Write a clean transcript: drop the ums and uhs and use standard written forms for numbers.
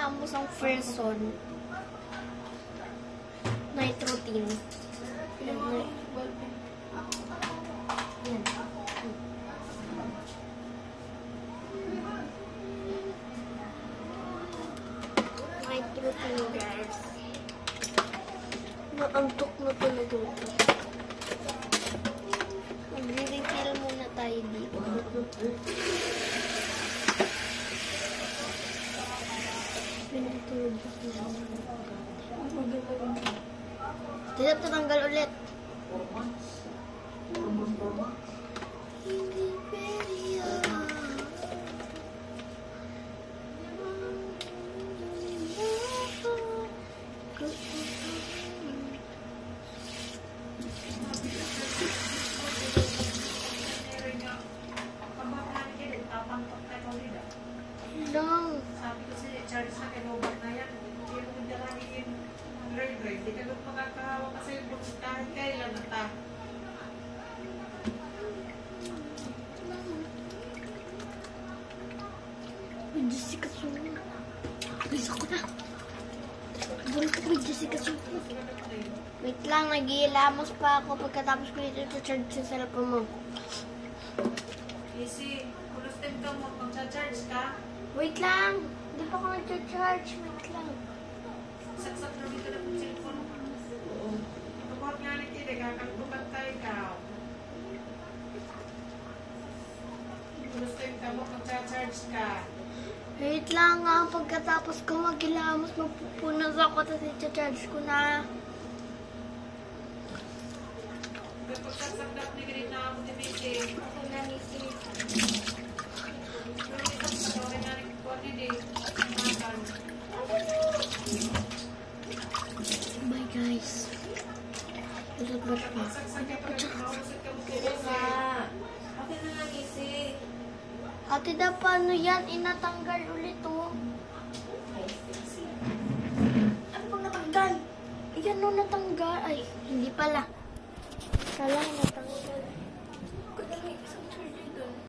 gihilamos ang person. Night routine. Yan. Night routine, guys. Naantok na talaga ito. Mag-refill muna tayo dito. Pinagtulog ako lang. Tidak tertanggal ulit. Lang. Sabi ko si Charles na kinubak na yan. Hindi mo dalangin drive-drive. Hindi ka doon makakahawa kasi kahit kailan na ta. May Jessica Soho. Gusto ko na. Gusto ko may Jessica Soho. Wait lang, nag-iilamos pa ako pagkatapos ko dito charge sa cellphone mo. Easy. Kulos din ka mo. Mag-charge ka. Wait lang. Hindi pa ako nag-charge. Wait lang. Saksak na dito na kung cellphone. Tukot nga ni Tide. Kakagbukat tayo ka. Kulos din ka mo. Mag-charge ka. Wait lang nga. Pagkatapos ko mag-ilamos, magpupunas ako tapos i-charge ko na. Pagkaksak na ni Green na ako ni Missy. Ako na, Missy. Bye guys. Usap ba siya? Ate da, paano yan? Inatanggal ulit oh. Ano bang natanggal? Yan o natanggal. Ay, hindi pala. Kala natanggal.